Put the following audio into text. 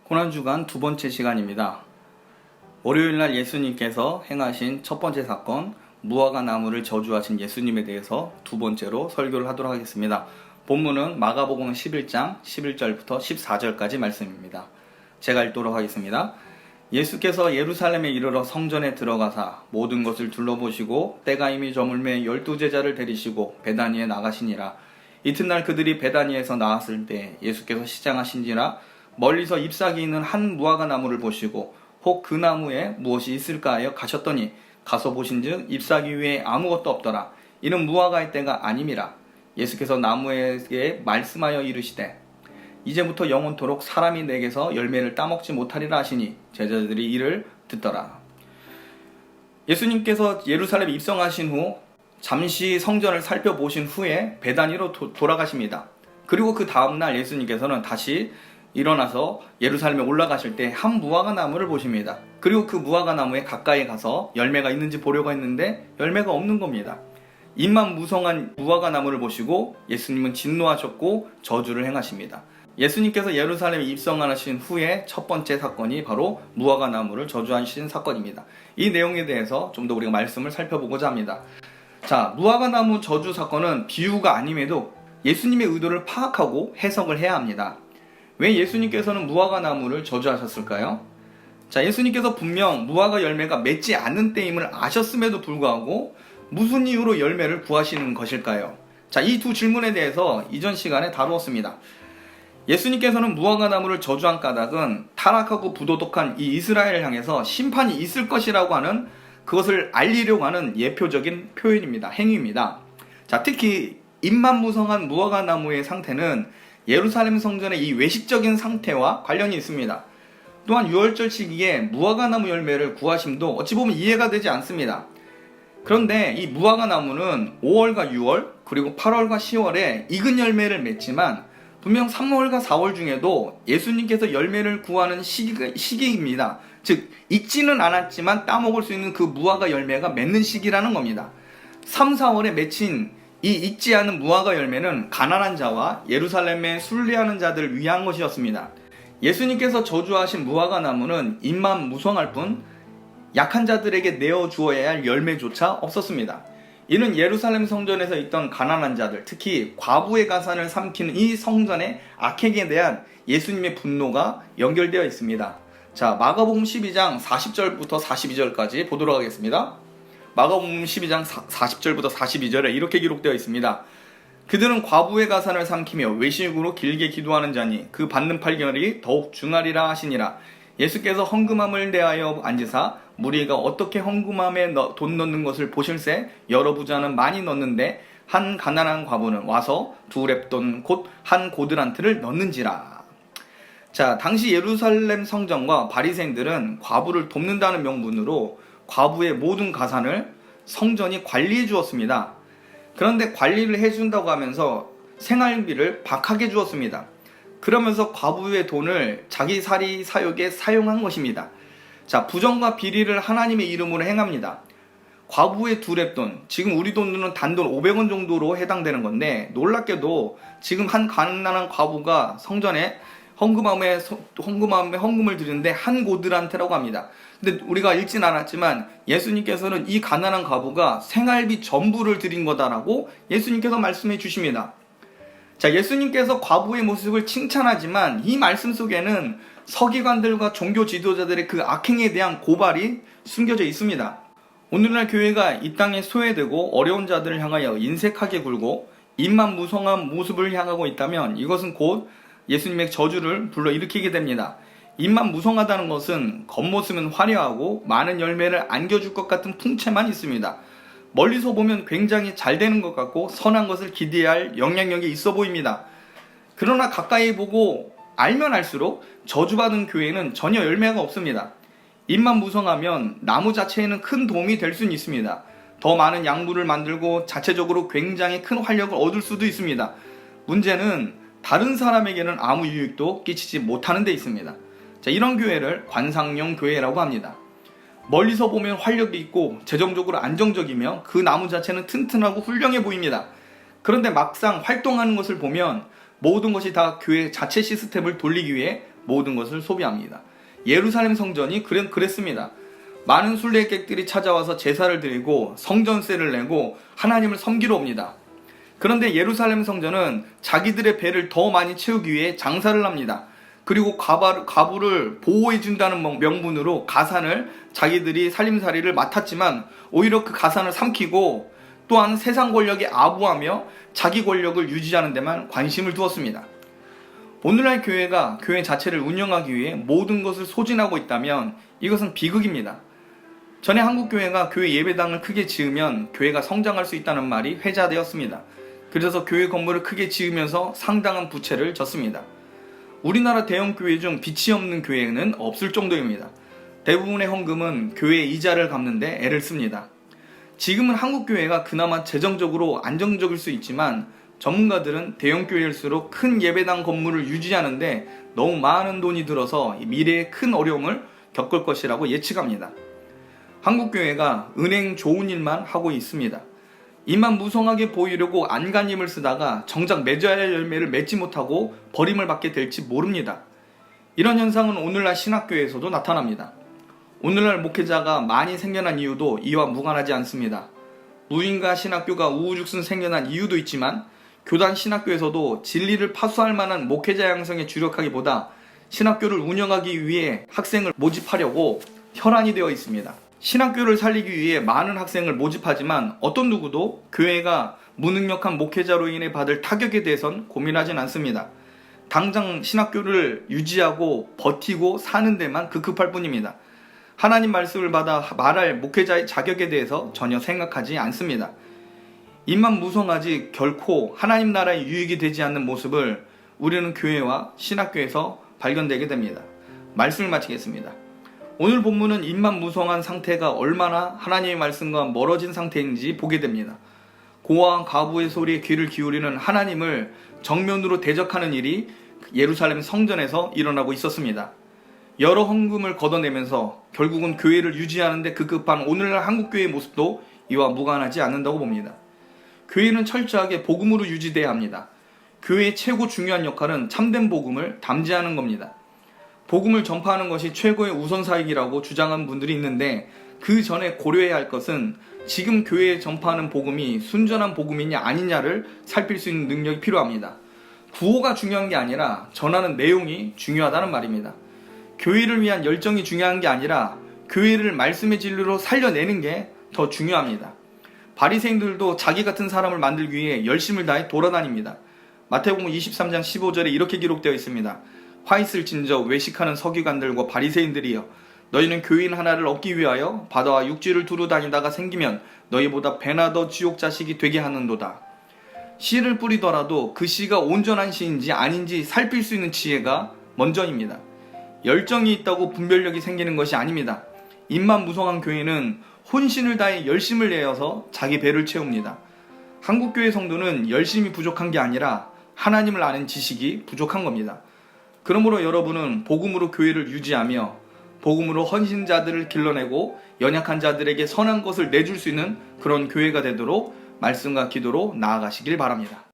고난주간 두 번째 시간입니다. 월요일날 예수님께서 행하신 첫 번째 사건, 무화과 나무를 저주하신 예수님에 대해서 두 번째로 설교를 하도록 하겠습니다. 본문은 마가복음 11장 11절부터 14절까지 말씀입니다. 제가 읽도록 하겠습니다. 예수께서 예루살렘에 이르러 성전에 들어가사 모든 것을 둘러보시고 때가 이미 저물매 12제자를 데리시고 베다니에 나가시니라. 이튿날 그들이 베다니에서 나왔을 때 예수께서 시장하신지라 멀리서 잎사귀 있는 한 무화과 나무를 보시고 혹 그 나무에 무엇이 있을까 하여 가셨더니 가서 보신즉 잎사귀 위에 아무것도 없더라. 이는 무화과의 때가 아님이라. 예수께서 나무에게 말씀하여 이르시되 이제부터 영원토록 사람이 내게서 열매를 따먹지 못하리라 하시니 제자들이 이를 듣더라. 예수님께서 예루살렘에 입성하신 후 잠시 성전을 살펴보신 후에 베다니로 돌아가십니다. 그리고 그 다음날 예수님께서는 다시 일어나서 예루살렘에 올라가실 때 한 무화과 나무를 보십니다. 그리고 그 무화과 나무에 가까이 가서 열매가 있는지 보려고 했는데 열매가 없는 겁니다. 잎만 무성한 무화과 나무를 보시고 예수님은 진노하셨고 저주를 행하십니다. 예수님께서 예루살렘에 입성하신 후에 첫 번째 사건이 바로 무화과 나무를 저주하신 사건입니다. 이 내용에 대해서 좀 더 우리가 말씀을 살펴보고자 합니다. 자, 무화과 나무 저주 사건은 비유가 아님에도 예수님의 의도를 파악하고 해석을 해야 합니다. 왜 예수님께서는 무화과 나무를 저주하셨을까요? 자, 예수님께서 분명 무화과 열매가 맺지 않는 때임을 아셨음에도 불구하고 무슨 이유로 열매를 구하시는 것일까요? 자, 이 두 질문에 대해서 이전 시간에 다루었습니다. 예수님께서는 무화과 나무를 저주한 까닭은 타락하고 부도덕한 이 이스라엘을 향해서 심판이 있을 것이라고 하는 그것을 알리려고 하는 예표적인 표현입니다. 행위입니다. 자, 특히 잎만 무성한 무화과 나무의 상태는 예루살렘 성전의 이 외식적인 상태와 관련이 있습니다. 또한 유월절 시기에 무화과 나무 열매를 구하심도 어찌 보면 이해가 되지 않습니다. 그런데 이 무화과 나무는 5월과 6월 그리고 8월과 10월에 익은 열매를 맺지만 분명 3월과 4월 중에도 예수님께서 열매를 구하는 시기입니다. 즉 익지는 않았지만 따먹을 수 있는 그 무화과 열매가 맺는 시기라는 겁니다. 3, 4월에 맺힌 이 익지 않은 무화과 열매는 가난한 자와 예루살렘에 순례하는 자들을 위한 것이었습니다. 예수님께서 저주하신 무화과 나무는 잎만 무성할 뿐 약한 자들에게 내어주어야 할 열매조차 없었습니다. 이는 예루살렘 성전에서 있던 가난한 자들, 특히 과부의 가산을 삼키는 이 성전의 악행에 대한 예수님의 분노가 연결되어 있습니다. 자, 마가복음 12장 40절부터 42절까지 보도록 하겠습니다. 마가복음 12장 40절부터 42절에 이렇게 기록되어 있습니다. 그들은 과부의 가산을 삼키며 외식으로 길게 기도하는 자니 그 받는 판결이 더욱 중하리라 하시니라. 예수께서 헌금함을 대하여 앉으사 무리가 어떻게 헌금함에 돈 넣는 것을 보실새 여러 부자는 많이 넣는데 한 가난한 과부는 와서 두 렙돈 곧 한 고드란트를 넣는지라. 자, 당시 예루살렘 성전과 바리새인들은 과부를 돕는다는 명분으로 과부의 모든 가산을 성전이 관리해 주었습니다. 그런데 관리를 해준다고 하면서 생활비를 박하게 주었습니다. 그러면서 과부의 돈을 자기 살이 사욕에 사용한 것입니다. 자, 부정과 비리를 하나님의 이름으로 행합니다. 과부의 두 렙돈, 지금 우리 돈으로는 단돈 500원 정도로 해당되는 건데 놀랍게도 지금 한 가난한 과부가 성전에 헌금함에 헌금을 드리는데 한 고드란트라고 합니다. 근데 우리가 읽진 않았지만 예수님께서는 이 가난한 과부가 생활비 전부를 드린 거다라고 예수님께서 말씀해 주십니다. 자, 예수님께서 과부의 모습을 칭찬하지만 이 말씀 속에는 서기관들과 종교 지도자들의 그 악행에 대한 고발이 숨겨져 있습니다. 오늘날 교회가 이 땅에 소외되고 어려운 자들을 향하여 인색하게 굴고 잎만 무성한 모습을 향하고 있다면 이것은 곧 예수님의 저주를 불러일으키게 됩니다. 잎만 무성하다는 것은 겉모습은 화려하고 많은 열매를 안겨줄 것 같은 풍채만 있습니다. 멀리서 보면 굉장히 잘 되는 것 같고 선한 것을 기대해야 할 영향력이 있어 보입니다. 그러나 가까이 보고 알면 알수록 저주받은 교회는 전혀 열매가 없습니다. 잎만 무성하면 나무 자체에는 큰 도움이 될 수는 있습니다. 더 많은 양분을 만들고 자체적으로 굉장히 큰 활력을 얻을 수도 있습니다. 문제는 다른 사람에게는 아무 유익도 끼치지 못하는 데 있습니다. 자, 이런 교회를 관상용 교회라고 합니다. 멀리서 보면 활력이 있고 재정적으로 안정적이며 그 나무 자체는 튼튼하고 훌륭해 보입니다. 그런데 막상 활동하는 것을 보면 모든 것이 다 교회 자체 시스템을 돌리기 위해 모든 것을 소비합니다. 예루살렘 성전이 그랬습니다. 많은 순례객들이 찾아와서 제사를 드리고 성전세를 내고 하나님을 섬기러 옵니다. 그런데 예루살렘 성전은 자기들의 배를 더 많이 채우기 위해 장사를 합니다. 그리고 과부를 보호해준다는 명분으로 가산을 자기들이 살림살이를 맡았지만 오히려 그 가산을 삼키고 또한 세상 권력에 아부하며 자기 권력을 유지하는 데만 관심을 두었습니다. 오늘날 교회가 교회 자체를 운영하기 위해 모든 것을 소진하고 있다면 이것은 비극입니다. 전에 한국교회가 교회 예배당을 크게 지으면 교회가 성장할 수 있다는 말이 회자되었습니다. 그래서 교회 건물을 크게 지으면서 상당한 부채를 졌습니다. 우리나라 대형 교회 중 빛이 없는 교회는 없을 정도입니다. 대부분의 헌금은 교회 이자를 갚는데 애를 씁니다. 지금은 한국교회가 그나마 재정적으로 안정적일 수 있지만 전문가들은 대형 교회일수록 큰 예배당 건물을 유지하는데 너무 많은 돈이 들어서 미래에 큰 어려움을 겪을 것이라고 예측합니다. 한국교회가 은행 좋은 일만 하고 있습니다. 입만 무성하게 보이려고 안간힘을 쓰다가 정작 맺어야 할 열매를 맺지 못하고 버림을 받게 될지 모릅니다. 이런 현상은 오늘날 신학교에서도 나타납니다. 오늘날 목회자가 많이 생겨난 이유도 이와 무관하지 않습니다. 무인가 신학교가 우후죽순 생겨난 이유도 있지만 교단 신학교에서도 진리를 파수할 만한 목회자 양성에 주력하기보다 신학교를 운영하기 위해 학생을 모집하려고 혈안이 되어 있습니다. 신학교를 살리기 위해 많은 학생을 모집하지만 어떤 누구도 교회가 무능력한 목회자로 인해 받을 타격에 대해선 고민하진 않습니다. 당장 신학교를 유지하고 버티고 사는 데만 급급할 뿐입니다. 하나님 말씀을 받아 말할 목회자의 자격에 대해서 전혀 생각하지 않습니다. 입만 무성하지 결코 하나님 나라의 유익이 되지 않는 모습을 우리는 교회와 신학교에서 발견되게 됩니다. 말씀을 마치겠습니다. 오늘 본문은 입만 무성한 상태가 얼마나 하나님의 말씀과 멀어진 상태인지 보게 됩니다. 고아한 과부의 소리에 귀를 기울이는 하나님을 정면으로 대적하는 일이 예루살렘 성전에서 일어나고 있었습니다. 여러 헌금을 걷어내면서 결국은 교회를 유지하는 데 급급한 오늘날 한국교회의 모습도 이와 무관하지 않는다고 봅니다. 교회는 철저하게 복음으로 유지돼야 합니다. 교회의 최고 중요한 역할은 참된 복음을 담지하는 겁니다. 복음을 전파하는 것이 최고의 우선사역이라고 주장하는 분들이 있는데 그 전에 고려해야 할 것은 지금 교회에 전파하는 복음이 순전한 복음이냐 아니냐를 살필 수 있는 능력이 필요합니다. 구호가 중요한 게 아니라 전하는 내용이 중요하다는 말입니다. 교회를 위한 열정이 중요한 게 아니라 교회를 말씀의 진리로 살려내는 게 더 중요합니다. 바리새인들도 자기 같은 사람을 만들기 위해 열심을 다해 돌아다닙니다. 마태복음 23장 15절에 이렇게 기록되어 있습니다. 화 있을진저 외식하는 서기관들과 바리새인들이여 너희는 교인 하나를 얻기 위하여 바다와 육지를 두루 다니다가 생기면 너희보다 배나 더 지옥 자식이 되게 하는도다. 씨를 뿌리더라도 그 씨가 온전한 씨인지 아닌지 살필 수 있는 지혜가 먼저입니다. 열정이 있다고 분별력이 생기는 것이 아닙니다. 입만 무성한 교회는 혼신을 다해 열심을 내어서 자기 배를 채웁니다. 한국교회 성도는 열심이 부족한 게 아니라 하나님을 아는 지식이 부족한 겁니다. 그러므로 여러분은 복음으로 교회를 유지하며 복음으로 헌신자들을 길러내고 연약한 자들에게 선한 것을 내줄 수 있는 그런 교회가 되도록 말씀과 기도로 나아가시길 바랍니다.